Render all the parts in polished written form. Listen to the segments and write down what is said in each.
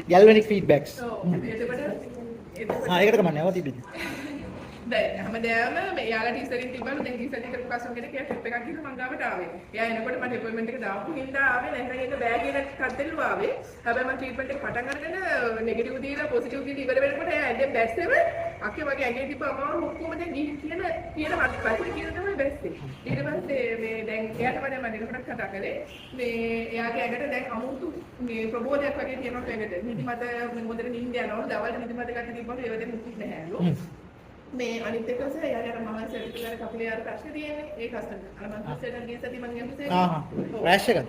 galvanic feedbacks. එතකොට ඒකට කමන්නේ නැවත තිබෙන්නේ. දැන් හැමදාම මෙයාලා ටීසරින් තිබ්බලු දැන් ටීසර් එක කස්ටමර් කෙනෙක් එයා ට්‍රිප් එකක් ගිහලා මං ගාවට ආවේ. එයා එනකොට මට අපොයින්ට්මන්ට් එක දාපු හින්දා ආවේ නැත්නම් ඒක බෑග් එකක් කද්දෙල්ලු ආවේ. හැබැයි මම ට්‍රීට්මන්ට් එක පටන් අරගෙන නෙගටිව් දීලා පොසිටිව් දීලා ඉවර වෙනකොට එයා ඇඟෙන් බැස්සෙම අක්කේ වගේ ඇඟේ තිබ්බ අමාරු ඔක්කොම දැන් ගිහින් කියන පස්සේ කියන තමයි බැස්සේ. ඊට පස්සේ මේ දැන් එයාට මම නිරපණක් කතා කළේ මේ එයාගේ ඇඟට දැන් අමුතු මේ ප්‍රබෝධයක් වගේ තියෙනවා ඇඟට. නිදිමත මොඳට නිින්ද යනවා. දවල්ට නිදිමත ගැටි තිබ්බම ඒව දෙන්න මුකුත් නැහැලු. මේ අනිත් එක සර් යාර මම සර්ටිෆිකේට් එක අපේ යාර ප්‍රශ්න තියෙන්නේ ඒ කස්ටමර් අර මම සර්ටිෆිකේට් ගිය සති මම යන්නේ රෑෂ් එකද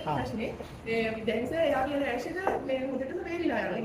ප්‍රශ්නේ ඒ දැන් සර් යාගේ රෑෂ් එක මේ මුදටම වේලිලා යනවා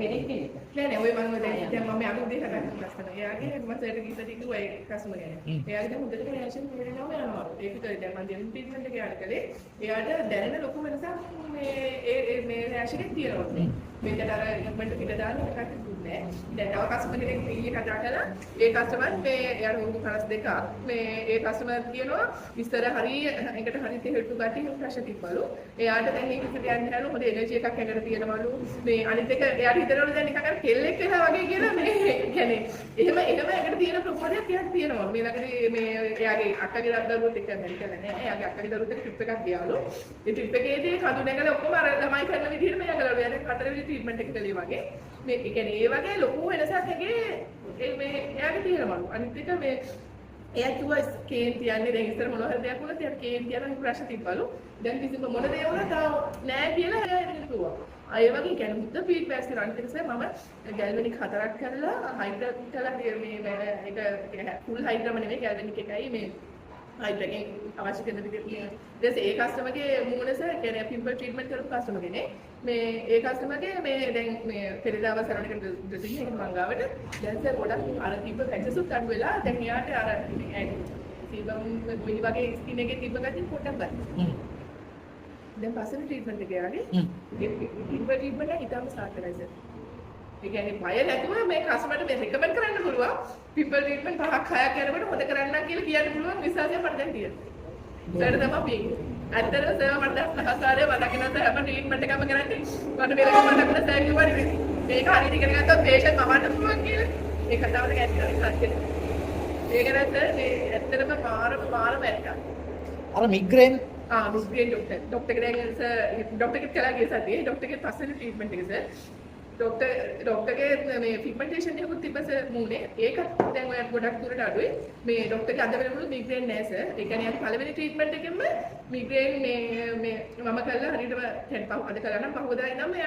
නෑ ඔය මම දැන් මම අලුත් දෙයක් ගන්න කස්ටමර් යාගේ මම සර්ටිෆිකේට් ගිය සති කිව්වා ඒ කස්ටමර් ගැන එයාගේ දැන් මුදටම රෑෂ් එක වේලිලාම යනවා ඒක දැන් මම දෙන්න ට්‍රීට්මන්ට් එක යාර කළේ එයාට දැනෙන ලොකු වෙනසක් මේ මේ රෑෂ් එකක් තියෙනවා මේකට අර ඉක්මනට පිට දාන්න එකක් දුන්නේ දැන් තව කස්ටමර් කෙනෙක් ඊයේ කතා කළා ඒ කස්ටමර් මේ යාර උණු කනස් දෙකක් මේ ඒ කස්ටමර් කියනවා විස්තර හරි එකට හරි තෙහෙට්ටු ගැටි ප්‍රශ්න තිබ්බලු එයාට දැන් මේක කියන්නේ නෑලු හොඳ එනර්ජි එකක් ඇඟට තියෙනවලු මේ අනිත් එක එයාට හිතනවලු දැන් නිකන් අර කෙල්ලෙක් වෙලා වගේ කියලා මේ කියන්නේ එහෙම ඇඟට තියෙන ප්‍රබෝධයක් එයාට තියෙනවා මේ ළඟදී මේ එයාගේ අක්කගේ දරුවොත් එක්ක ඇමරිකාව නෑ එයාගේ අක්කගේ දරුවොත් එක්ක ට්‍රිප් එකක් ගියාලු ඒ ට්‍රිප් එකේදී කඳු නැගලා ඔක්කොම අර ළමයි කරන විදිහටම යගලවලු එයාට හතරවෙනි ට්‍රීට්මන්ට් එක කළේ වගේ මේ කියන්නේ ඒ වගේ ලොකු වෙනසක් ඇගේ මේ එයාගේ තියෙනවලු අනිත් එක මේ එයා කිව්වා කේන් තියන්නේ දැන් ඉස්සර මොනවා හරි දෙයක් වුණත් එයාට කේන් තියන ප්‍රශ්න තිබ්බලු දැන් කිසිම මොන දේ වුණත් නෑ කියලා එයා එන්න කිව්වා ඒ වගේ කියන්නේ මුද්ද ෆීඩ්බැක්ස් කරන අනිත් එක මම ගැල්වනික් 4ක් කරලා හයිඩ්‍රා කළා මේ ඒක ෆුල් හයිඩ්‍රාම නෙමෙයි ගැල්වනික් එකයි මේ හයිඩ්‍රාගෙන් අවශ්‍ය කරන විදිහට ඊට ඒ කස්ටමර්ගේ මූණස කියන්නේ පිම්පල් ට්‍රීට්මන්ට් කරපු කස්ටමර් කෙනෙක් මේ ඒ කස්ටමර්ගේ මේ දැන් මේ පෙරදාව සරණක ඩ්‍රෙසින් එක මං ගාවට දැන් සර් ගොඩක් අර තිබ්බ පැචසුත් අඩු වෙලා දැන් එයාට අර සීබම් ගුලි වගේ ස්කින් එකේ තිබ්බ ගැටි පොඩක් ගන්න. දැන් පස්සේ ට්‍රීට්මන්ට් එක ගියානේ. ඒ ට්‍රීට්මන්ට් එක ඊටම සාර්ථකයි සර්. ඒ කියන්නේ බය නැතුව මේ කස්ටමර්ට මේ රෙකමන්ඩ් කරන්න පුළුවන්. පිම්පල් ට්‍රීට්මන්ට් 5ක් 6ක් යනකොට හොඳ කරන්නම් කියලා කියන්න පුළුවන් විශ්වාසය මට දැන් තියෙනවා. සර් තමයි මේ. ඇත්තටම සර් මට හසාරේ වදකින සර් හැම ට්‍රීට්මන්ට් එකම කරන්නේ. මට මේක මතක් කරලා සර් කිව්වා මේක හරියට ඉගෙන ගත්තොත් පේෂන්ට් මවන්න පුළුවන් කියලා. ඒ කතාවට ගැටේ ඒක නැත්නම් මේ ඇත්තටම පාරම ඇත්තා. අර මිග්‍රේන් මිග්‍රේන් ડોක්ටර් කෙනෙක් සර් ડોක්ටර් කෙනෙක් කියලා ගිය සතියේ ડોක්ටර්ගේ පස්සේ ට්‍රීට්මන්ට් එක සර් ડોක්ටර්ගේ මේ ෆිග්මන්ටේෂන් එකකුත් තිබ්බස මූණේ ඒකත් දැන් ඔයාලට ගොඩක් දුරට අඩුයි මේ ડોක්ටර්ගේ අද වෙනකොට මිග්‍රේන් නෑ සර් ඒ කියන්නේ අපි පළවෙනි ට්‍රීට්මන්ට් එකෙම මිග්‍රේන් මේ මම කළා හරියටම 10 අද කළා නම් පහවදා ඉඳන්